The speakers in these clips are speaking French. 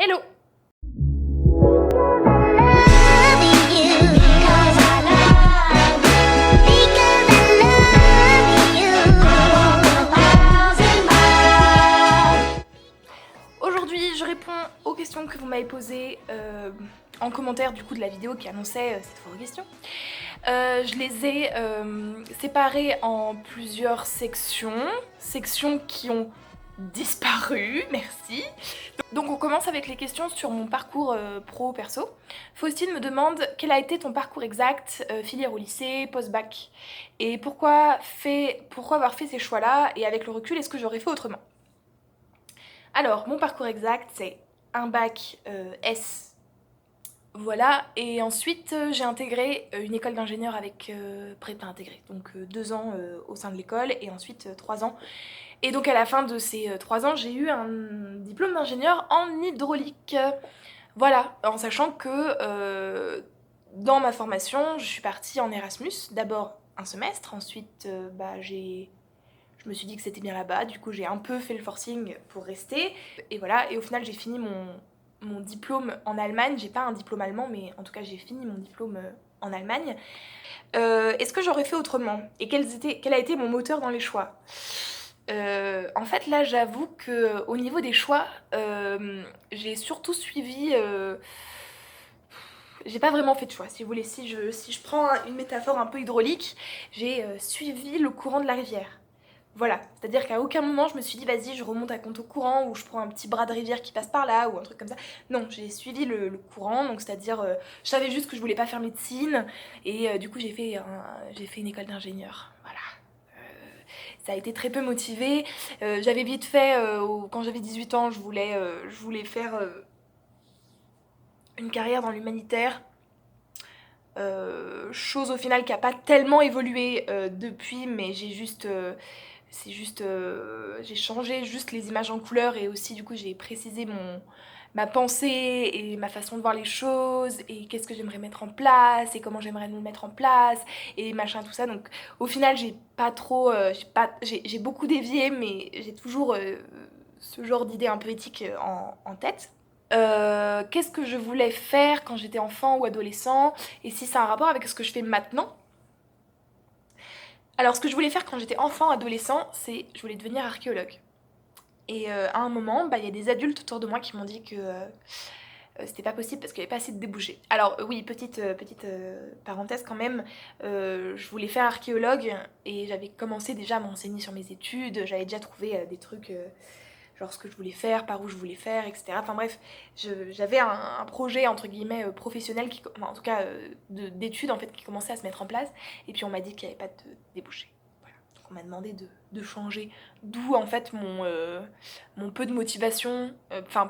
Hello! Aujourd'hui, je réponds aux questions que vous m'avez posées en commentaire du coup de la vidéo qui annonçait cette fois aux questions. Je les ai séparées en plusieurs sections qui ont disparu, merci. Donc on commence avec les questions sur mon parcours pro-perso. Faustine me demande quel a été ton parcours exact, filière au lycée, post-bac, et pourquoi avoir fait ces choix-là, et avec le recul, est-ce que j'aurais fait autrement? Alors, mon parcours exact, c'est un bac S, voilà, et ensuite j'ai intégré une école d'ingénieur avec prépa intégrée, donc 2 ans au sein de l'école, et ensuite 3 ans. Et donc à la fin de ces 3 ans, j'ai eu un diplôme d'ingénieur en hydraulique. Voilà, en sachant que dans ma formation, je suis partie en Erasmus, d'abord un semestre, ensuite je me suis dit que c'était bien là-bas, du coup j'ai un peu fait le forcing pour rester, et voilà, et au final j'ai fini mon diplôme en Allemagne. J'ai pas un diplôme allemand, mais en tout cas j'ai fini mon diplôme en Allemagne. Est-ce que j'aurais fait autrement? Et quel a été mon moteur dans les choix? En fait là j'avoue que au niveau des choix, j'ai surtout suivi... j'ai pas vraiment fait de choix, si vous voulez. Si je prends une métaphore un peu hydraulique, j'ai suivi le courant de la rivière. Voilà, c'est-à-dire qu'à aucun moment je me suis dit vas-y je remonte à contre-courant ou je prends un petit bras de rivière qui passe par là ou un truc comme ça. Non, j'ai suivi le courant, donc c'est-à-dire je savais juste que je voulais pas faire médecine et du coup j'ai fait une école d'ingénieur. Voilà. Ça a été très peu motivé. J'avais vite fait, quand j'avais 18 ans, je voulais faire une carrière dans l'humanitaire. Chose au final qui a pas tellement évolué depuis, mais j'ai changé juste les images en couleur, et aussi du coup j'ai précisé ma pensée et ma façon de voir les choses et qu'est-ce que j'aimerais mettre en place et comment j'aimerais le mettre en place et machin tout ça. Donc au final j'ai pas trop, j'ai beaucoup dévié, mais j'ai toujours ce genre d'idée un peu éthique en tête. Qu'est-ce que je voulais faire quand j'étais enfant ou adolescent, et si ça a un rapport avec ce que je fais maintenant. Alors ce que je voulais faire quand j'étais enfant, adolescent, c'est je voulais devenir archéologue. Et à un moment, il y a des adultes autour de moi qui m'ont dit que c'était pas possible parce qu'il n'y avait pas assez de débouchés. Alors oui, petite parenthèse quand même, je voulais faire archéologue et j'avais commencé déjà à m'enseigner sur mes études, j'avais déjà trouvé des trucs... genre ce que je voulais faire, par où je voulais faire, etc. Enfin bref, j'avais un projet entre guillemets professionnel, en tout cas d'études en fait, qui commençait à se mettre en place. Et puis on m'a dit qu'il n'y avait pas de débouché. Voilà. Donc on m'a demandé de changer. D'où en fait mon peu de motivation,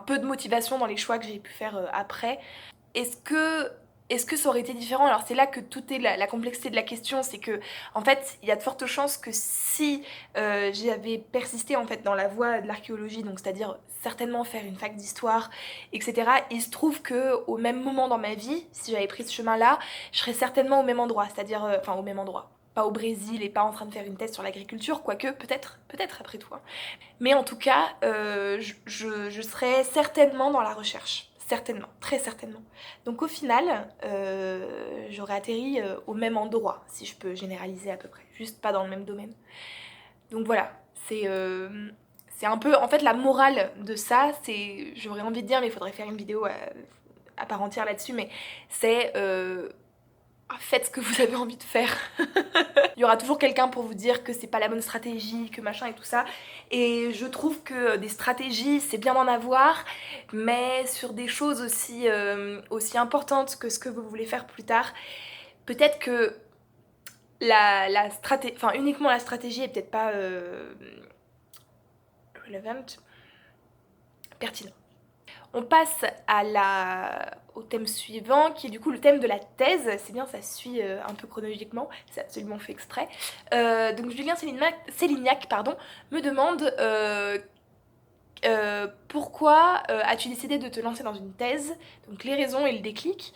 peu de motivation dans les choix que j'ai pu faire après. Est-ce que ça aurait été différent? Alors c'est là que tout est la complexité de la question, c'est que en fait il y a de fortes chances que si j'avais persisté en fait dans la voie de l'archéologie, donc c'est-à-dire certainement faire une fac d'histoire, etc. Il se trouve que au même moment dans ma vie, si j'avais pris ce chemin-là, je serais certainement au même endroit, c'est-à-dire au même endroit. Pas au Brésil et pas en train de faire une thèse sur l'agriculture, quoique peut-être après tout. Hein. Mais en tout cas, je serais certainement dans la recherche. Certainement, très certainement. Donc au final, j'aurais atterri au même endroit, si je peux généraliser à peu près, juste pas dans le même domaine. Donc voilà, c'est un peu... En fait, la morale de ça, c'est... J'aurais envie de dire, mais il faudrait faire une vidéo à part entière là-dessus, mais c'est... faites ce que vous avez envie de faire. Il y aura toujours quelqu'un pour vous dire que c'est pas la bonne stratégie, que machin et tout ça. Et je trouve que des stratégies, c'est bien d'en avoir, mais sur des choses aussi importantes que ce que vous voulez faire plus tard, peut-être que uniquement la stratégie est peut-être pas relevant, pertinent. On passe au thème suivant, qui est du coup le thème de la thèse. C'est bien, ça suit un peu chronologiquement, c'est absolument fait exprès. Donc Julien Célignac me demande pourquoi as-tu décidé de te lancer dans une thèse, donc les raisons et le déclic.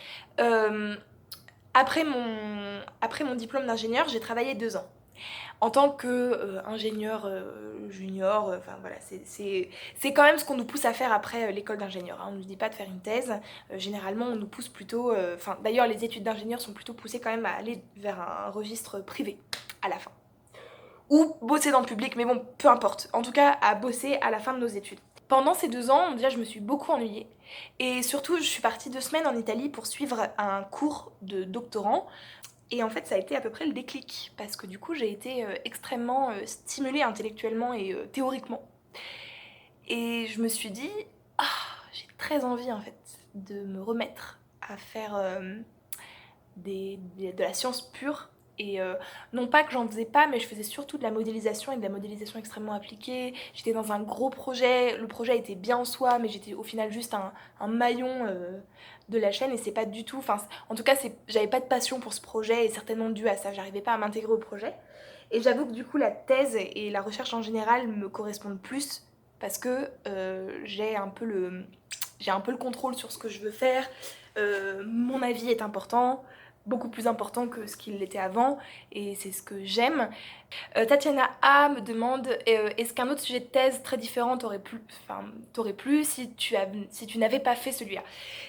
Après mon diplôme d'ingénieur, j'ai travaillé 2 ans. en tant que ingénieur junior, enfin voilà, c'est quand même ce qu'on nous pousse à faire après l'école d'ingénieur, hein. On ne nous dit pas de faire une thèse, généralement on nous pousse plutôt, enfin d'ailleurs les études d'ingénieur sont plutôt poussées quand même à aller vers un registre privé à la fin. Ou bosser dans le public, mais bon, peu importe. En tout cas, à bosser à la fin de nos études. Pendant ces 2 ans, déjà, je me suis beaucoup ennuyée. Et surtout, je suis partie 2 semaines en Italie pour suivre un cours de doctorant. Et en fait, ça a été à peu près le déclic. Parce que du coup, j'ai été extrêmement stimulée intellectuellement et théoriquement. Et je me suis dit, ah, j'ai très envie en fait de me remettre à faire de la science pure. Et non pas que j'en faisais pas, mais je faisais surtout de la modélisation et de la modélisation extrêmement appliquée. J'étais dans un gros projet, le projet était bien en soi, mais j'étais au final juste un maillon de la chaîne et c'est pas du tout. Enfin, en tout cas, j'avais pas de passion pour ce projet et certainement dû à ça, j'arrivais pas à m'intégrer au projet. Et j'avoue que du coup, la thèse et la recherche en général me correspondent plus parce que j'ai un peu le contrôle sur ce que je veux faire. Mon avis est important, beaucoup plus important que ce qu'il l'était avant, et c'est ce que j'aime. Tatiana A me demande est-ce qu'un autre sujet de thèse très différent t'aurait plu si tu n'avais pas fait celui-là.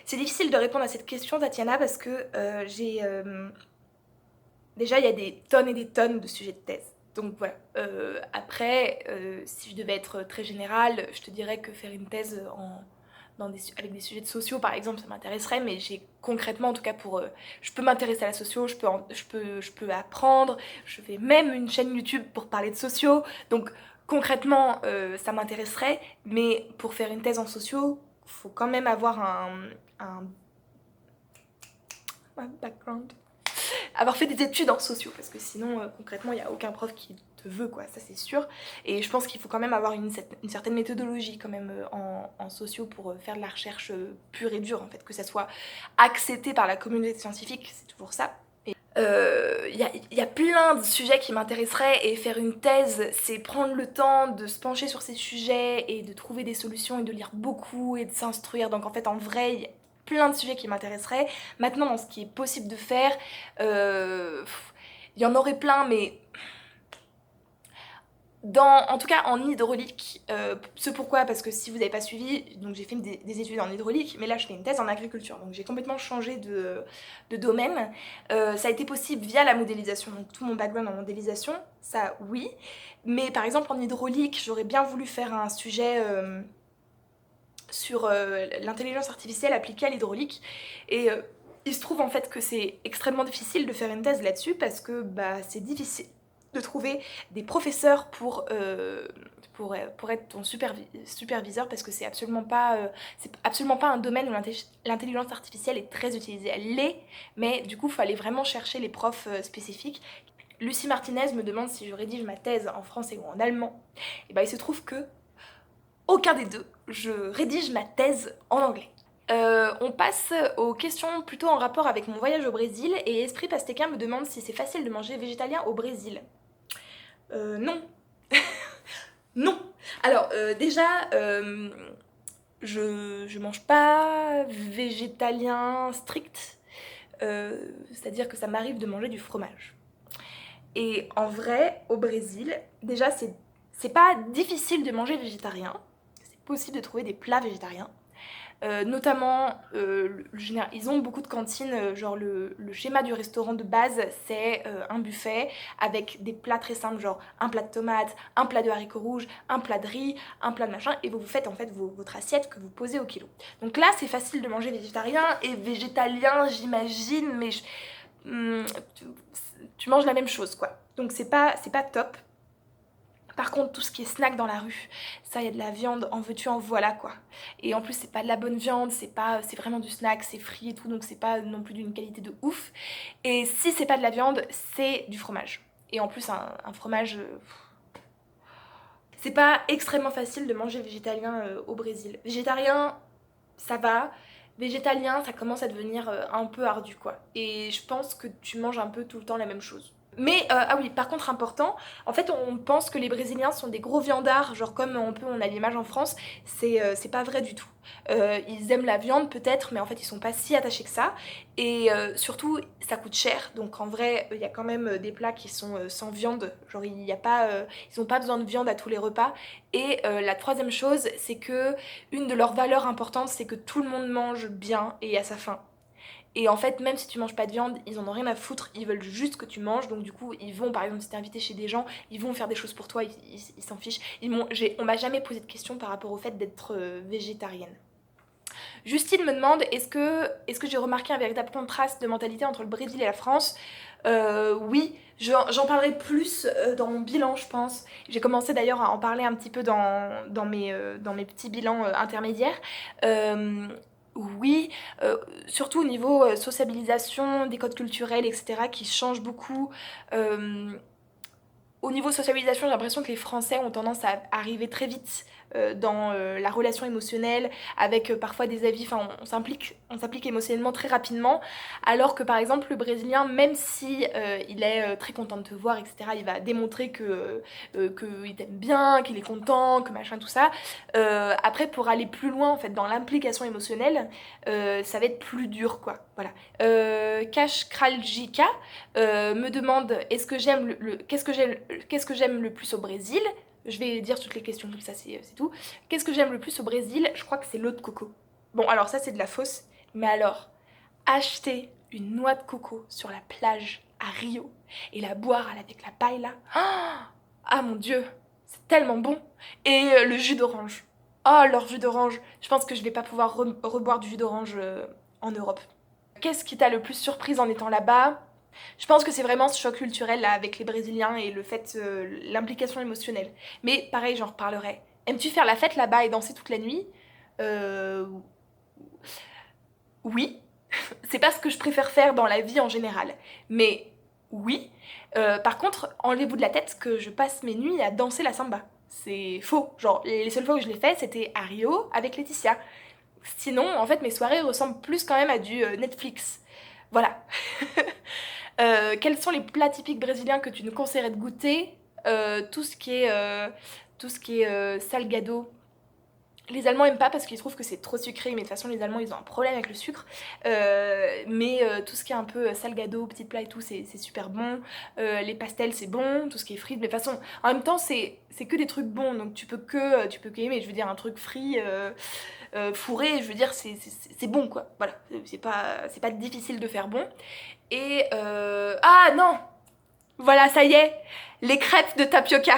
C'est difficile de répondre à cette question, Tatiana, parce que déjà il y a des tonnes et des tonnes de sujets de thèse. Donc voilà. Après, si je devais être très générale, je te dirais que faire une thèse avec des sujets de sociaux par exemple, ça m'intéresserait, mais j'ai concrètement en tout cas je peux m'intéresser à la socio, je peux apprendre, je fais même une chaîne YouTube pour parler de sociaux, donc concrètement ça m'intéresserait, mais pour faire une thèse en sociaux, faut quand même avoir un background, avoir fait des études en sociaux, parce que sinon concrètement il n'y a aucun prof qui te veut, quoi, ça c'est sûr. Et je pense qu'il faut quand même avoir une certaine méthodologie quand même en sociaux pour faire de la recherche pure et dure, en fait, que ça soit accepté par la communauté scientifique, c'est toujours ça. Il y a plein de sujets qui m'intéresseraient et faire une thèse, c'est prendre le temps de se pencher sur ces sujets et de trouver des solutions et de lire beaucoup et de s'instruire. Donc en fait, en vrai, il y a plein de sujets qui m'intéresseraient. Maintenant, dans ce qui est possible de faire, il y en aurait plein, mais en tout cas en hydraulique, ce pourquoi, parce que si vous n'avez pas suivi, donc j'ai fait des études en hydraulique, mais là je fais une thèse en agriculture, donc j'ai complètement changé de domaine. Ça a été possible via la modélisation, donc tout mon background en modélisation, ça oui, mais par exemple en hydraulique, j'aurais bien voulu faire un sujet sur l'intelligence artificielle appliquée à l'hydraulique, et il se trouve en fait que c'est extrêmement difficile de faire une thèse là-dessus, parce que bah, c'est difficile de trouver des professeurs pour être ton superviseur, parce que c'est absolument pas un domaine où l'intelligence artificielle est très utilisée. Elle l'est, mais du coup il fallait vraiment chercher les profs spécifiques. Lucie Martinez me demande si je rédige ma thèse en français ou en allemand. Et ben il se trouve que aucun des deux, je rédige ma thèse en anglais. On passe aux questions plutôt en rapport avec mon voyage au Brésil, et Esprit Pastéquin me demande si c'est facile de manger végétalien au Brésil. Non. Non. Alors, déjà, je mange pas végétalien strict, c'est-à-dire que ça m'arrive de manger du fromage. Et en vrai, au Brésil, déjà, c'est pas difficile de manger végétarien. C'est possible de trouver des plats végétariens. Notamment, ils ont beaucoup de cantines, genre le schéma du restaurant de base, c'est un buffet avec des plats très simples, genre un plat de tomates, un plat de haricots rouges, un plat de riz, un plat de machin, et vous faites en fait votre assiette que vous posez au kilo. Donc là, c'est facile de manger végétarien et végétalien, j'imagine, mais tu manges la même chose, quoi. Donc c'est pas top. Par contre, tout ce qui est snack dans la rue, ça, il y a de la viande, en veux-tu, en voilà, quoi. Et en plus, c'est pas de la bonne viande, c'est vraiment du snack, c'est frit et tout, donc c'est pas non plus d'une qualité de ouf. Et si c'est pas de la viande, c'est du fromage. Et en plus, un fromage... c'est pas extrêmement facile de manger végétalien au Brésil. Végétarien, ça va. Végétalien, ça commence à devenir un peu ardu, quoi. Et je pense que tu manges un peu tout le temps la même chose. Ah oui, par contre important, en fait on pense que les Brésiliens sont des gros viandards, genre comme on a l'image en France, c'est pas vrai du tout. Ils aiment la viande peut-être, mais en fait ils sont pas si attachés que ça. Et surtout ça coûte cher, donc en vrai il y a quand même des plats qui sont sans viande, genre il y a pas, ils ont pas besoin de viande à tous les repas. Et la troisième chose, c'est que une de leurs valeurs importantes, c'est que tout le monde mange bien et à sa faim. Et en fait, même si tu manges pas de viande, ils en ont rien à foutre, ils veulent juste que tu manges. Donc du coup, ils vont, par exemple, si t'es invité chez des gens, ils vont faire des choses pour toi, ils s'en fichent. On m'a jamais posé de questions par rapport au fait d'être végétarienne. Justine me demande, est-ce que j'ai remarqué un véritable contraste de mentalité entre le Brésil et la France? Oui, j'en parlerai plus dans mon bilan, je pense. J'ai commencé d'ailleurs à en parler un petit peu dans mes petits bilans intermédiaires. Euh, oui, surtout au niveau sociabilisation, des codes culturels, etc., qui changent beaucoup. Euh, Au niveau sociabilisation, j'ai l'impression que les Français ont tendance à arriver très vite dans la relation émotionnelle, avec parfois des avis, enfin on s'implique émotionnellement très rapidement, alors que par exemple le Brésilien, même si il est très content de te voir, etc., il va démontrer qu'il t'aime bien, qu'il est content, que machin tout ça. Après pour aller plus loin en fait dans l'implication émotionnelle, ça va être plus dur quoi. Voilà. Cash Kraljika me demande est-ce que j'aime qu'est-ce que j'aime le plus au Brésil. Je vais dire toutes les questions comme ça, c'est tout. Qu'est-ce que j'aime le plus au Brésil? Je crois que c'est l'eau de coco. Bon, alors ça, c'est de la fausse. Mais alors, acheter une noix de coco sur la plage à Rio et la boire avec la paella. Ah mon Dieu, c'est tellement bon. Et le jus d'orange. Oh, leur jus d'orange. Je pense que je vais pas pouvoir reboire du jus d'orange en Europe. Qu'est-ce qui t'a le plus surprise en étant là-bas? Je pense que c'est vraiment ce choc culturel là avec les Brésiliens et le fait, l'implication émotionnelle. Mais pareil, j'en reparlerai. Aimes-tu faire la fête là-bas et danser toute la nuit? Euh, oui. C'est pas ce que je préfère faire dans la vie en général. Mais oui. Par contre, enlevez-vous de la tête que je passe mes nuits à danser la samba. C'est faux. Genre, les seules fois où je l'ai fait, c'était à Rio avec Laetitia. Sinon, en fait, mes soirées ressemblent plus quand même à du Netflix. Voilà. Quels sont les plats typiques brésiliens que tu nous conseillerais de goûter? Tout ce qui est, salgado. Les Allemands aiment pas parce qu'ils trouvent que c'est trop sucré, mais de toute façon les Allemands ils ont un problème avec le sucre. Tout ce qui est un peu salgado, petits plats et tout, c'est super bon. Les pastels c'est bon, tout ce qui est frites, mais de toute façon en même temps c'est que des trucs bons, donc tu peux que aimer. Je veux dire un truc frit, fourré, je veux dire c'est bon quoi. Voilà, c'est pas difficile de faire bon. Ah non, voilà, ça y est, les crêpes de tapioca.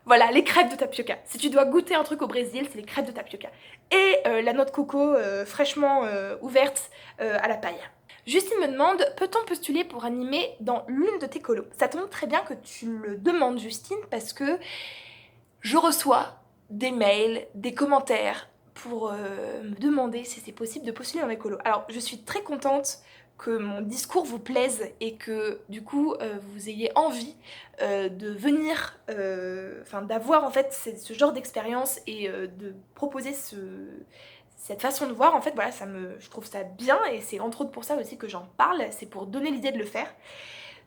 Voilà, les crêpes de tapioca. Si tu dois goûter un truc au Brésil, c'est les crêpes de tapioca. Et la noix de coco fraîchement ouverte à la paille. Justine me demande, peut-on postuler pour animer dans l'une de tes colos? Ça tombe très bien que tu le demandes, Justine, parce que je reçois des mails, des commentaires pour me demander si c'est possible de postuler dans mes colos. Alors, je suis très contente que mon discours vous plaise et que du coup vous ayez envie de venir, enfin d'avoir en fait ce genre d'expérience et de proposer cette façon de voir. En fait voilà, je trouve ça bien et c'est entre autres pour ça aussi que j'en parle, c'est pour donner l'idée de le faire.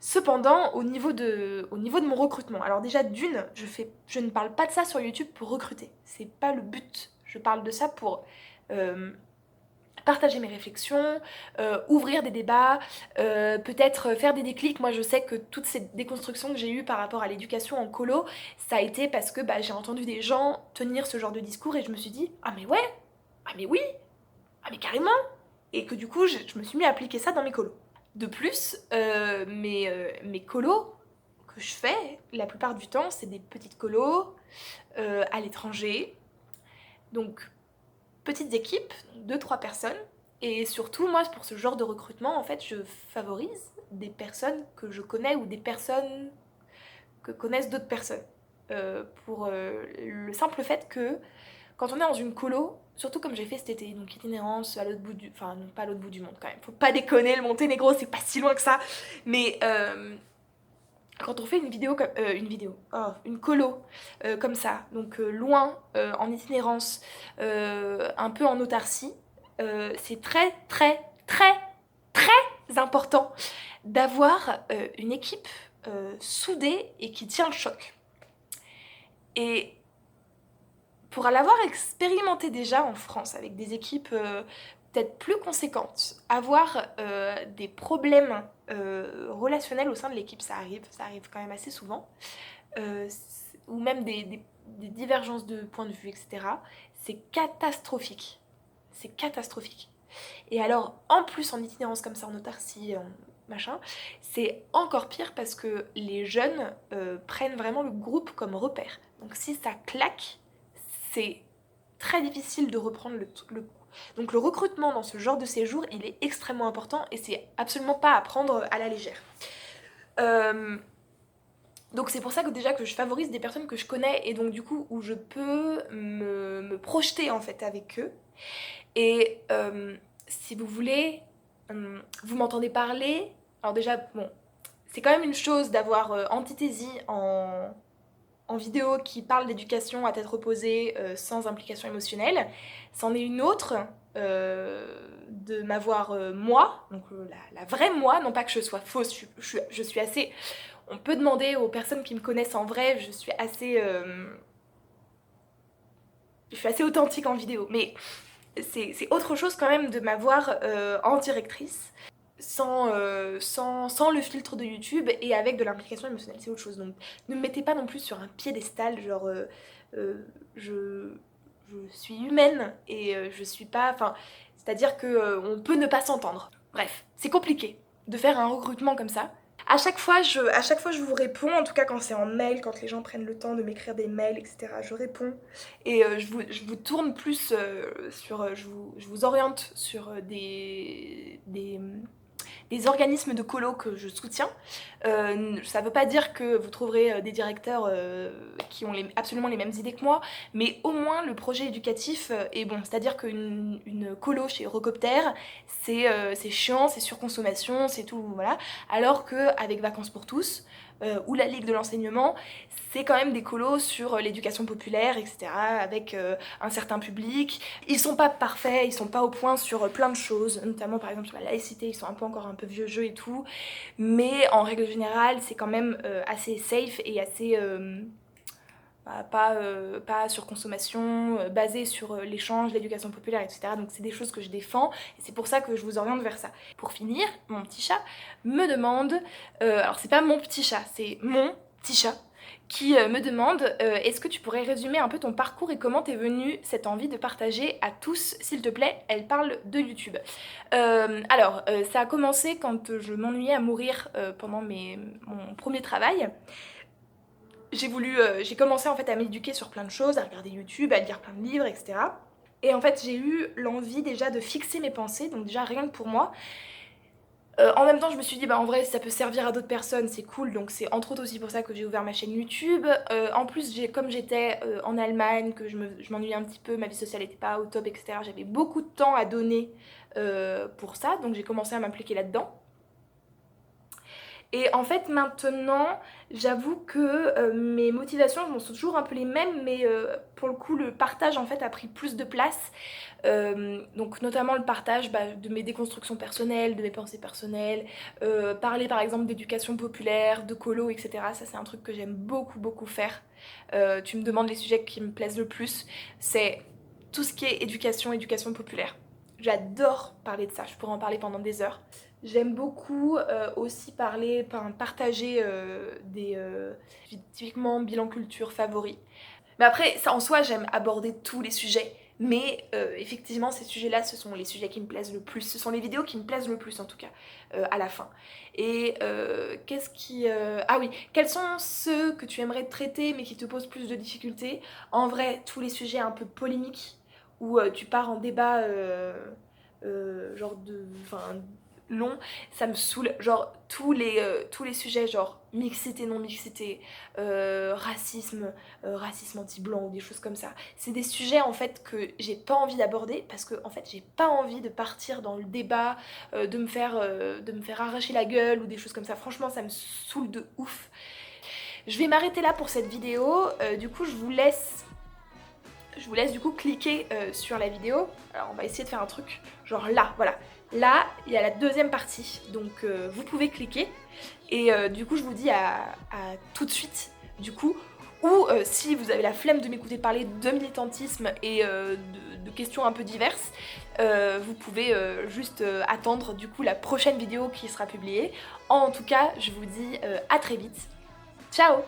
Cependant, au niveau de mon recrutement, alors déjà d'une, je ne parle pas de ça sur YouTube pour recruter. C'est pas le but. Je parle de ça pour euh, partager mes réflexions, ouvrir des débats, peut-être faire des déclics. Moi, je sais que toutes ces déconstructions que j'ai eues par rapport à l'éducation en colo, ça a été parce que j'ai entendu des gens tenir ce genre de discours et je me suis dit, ah mais ouais, ah mais oui, ah mais carrément. Et que du coup, je me suis mis à appliquer ça dans mes colos. De plus, mes colos que je fais, la plupart du temps, c'est des petites colos à l'étranger. Donc, petites équipes, deux trois personnes. Et surtout, moi, pour ce genre de recrutement, en fait, je favorise des personnes que je connais ou des personnes que connaissent d'autres personnes. Pour le simple fait que quand on est dans une colo, surtout comme j'ai fait cet été, donc itinérance à l'autre bout du... Enfin, non, pas à l'autre bout du monde quand même. Faut pas déconner, le Monténégro, c'est pas si loin que ça. Mais quand on fait une vidéo comme... une colo comme ça, donc loin, en itinérance, un peu en autarcie, c'est très, très, très, très important d'avoir une équipe soudé et qui tient le choc. Et pour l'avoir expérimenté déjà en France avec des équipes peut-être plus conséquentes, avoir des problèmes relationnels au sein de l'équipe, ça arrive quand même assez souvent, ou même des divergences de points de vue, etc. C'est catastrophique. C'est catastrophique. Et alors, en plus, en itinérance comme ça, en autarcie, machin, c'est encore pire parce que les jeunes prennent vraiment le groupe comme repère. Donc si ça claque, c'est très difficile de reprendre le coup. Donc le recrutement dans ce genre de séjour, il est extrêmement important et c'est absolument pas à prendre à la légère. Donc c'est pour ça que déjà que je favorise des personnes que je connais et donc du coup où je peux me projeter en fait avec eux. Et si vous voulez, vous m'entendez parler, alors déjà bon, c'est quand même une chose d'avoir Antithésie en vidéo qui parle d'éducation à tête reposée sans implication émotionnelle. C'en est une autre de m'avoir moi, donc la vraie moi, non pas que je sois fausse, je suis assez... On peut demander aux personnes qui me connaissent en vrai, je suis assez authentique en vidéo, mais c'est autre chose quand même de m'avoir en directrice, sans le filtre de YouTube et avec de l'implication émotionnelle, c'est autre chose. Donc ne me mettez pas non plus sur un piédestal, genre je suis humaine et je suis pas... Enfin, c'est-à-dire que on peut ne pas s'entendre. Bref, c'est compliqué de faire un recrutement comme ça. À chaque fois, je vous réponds, en tout cas quand c'est en mail, quand les gens prennent le temps de m'écrire des mails, etc. Je réponds et je vous tourne plus sur... je vous oriente sur des organismes de colo que je soutiens. Ça veut pas dire que vous trouverez des directeurs qui ont absolument les mêmes idées que moi, mais au moins le projet éducatif est bon. C'est-à-dire qu'une colo chez Eurocopter, c'est chiant, c'est surconsommation, c'est tout, voilà. Alors qu'avec Vacances pour tous, ou la Ligue de l'enseignement, c'est quand même des colos sur l'éducation populaire, etc., avec un certain public. Ils sont pas parfaits, ils sont pas au point sur plein de choses, notamment par exemple sur la laïcité, ils sont encore un peu vieux jeu et tout, mais en règle générale, c'est quand même assez safe et assez... pas sur consommation, basé sur l'échange, l'éducation populaire, etc. Donc c'est des choses que je défends et c'est pour ça que je vous oriente vers ça. Pour finir, mon petit chat me demande, alors c'est pas mon petit chat, c'est mon petit chat qui me demande est-ce que tu pourrais résumer un peu ton parcours et comment t'es venue cette envie de partager à tous, s'il te plaît. Elle parle de YouTube. Alors, ça a commencé quand je m'ennuyais à mourir pendant mon premier travail. J'ai commencé en fait à m'éduquer sur plein de choses, à regarder YouTube, à lire plein de livres, etc. Et en fait, j'ai eu l'envie déjà de fixer mes pensées, donc déjà rien que pour moi. En même temps, je me suis dit, bah en vrai, si ça peut servir à d'autres personnes, c'est cool, donc c'est entre autres aussi pour ça que j'ai ouvert ma chaîne YouTube. En plus, comme j'étais en Allemagne, que je m'ennuyais un petit peu, ma vie sociale n'était pas au top, etc., j'avais beaucoup de temps à donner pour ça, donc j'ai commencé à m'impliquer là-dedans. Et en fait maintenant, j'avoue que mes motivations sont toujours un peu les mêmes, mais pour le coup le partage en fait a pris plus de place. Donc notamment le partage de mes déconstructions personnelles, de mes pensées personnelles, parler par exemple d'éducation populaire, de colo, etc. Ça c'est un truc que j'aime beaucoup faire. Tu me demandes les sujets qui me plaisent le plus, c'est tout ce qui est éducation populaire. J'adore parler de ça, je pourrais en parler pendant des heures. J'aime beaucoup aussi partager typiquement bilan culture favoris. Mais après, ça en soi, j'aime aborder tous les sujets. Mais effectivement, ces sujets-là, ce sont les sujets qui me plaisent le plus. Ce sont les vidéos qui me plaisent le plus, en tout cas, à la fin. Et qu'est-ce qui... Ah oui, quels sont ceux que tu aimerais traiter mais qui te posent plus de difficultés? En vrai, tous les sujets un peu polémiques, où tu pars en débat genre long, ça me saoule. Genre tous les sujets, genre mixité, non mixité, racisme anti-blanc ou des choses comme ça. C'est des sujets en fait que j'ai pas envie d'aborder parce que en fait j'ai pas envie de partir dans le débat, de me faire arracher la gueule ou des choses comme ça. Franchement, ça me saoule de ouf. Je vais m'arrêter là pour cette vidéo. Du coup, je vous laisse du coup cliquer sur la vidéo. Alors on va essayer de faire un truc genre là, voilà. là il y a la deuxième partie, donc vous pouvez cliquer et du coup je vous dis à tout de suite du coup. Ou si vous avez la flemme de m'écouter parler de militantisme et de questions un peu diverses, vous pouvez juste attendre du coup la prochaine vidéo qui sera publiée. En tout cas, je vous dis à très vite. Ciao!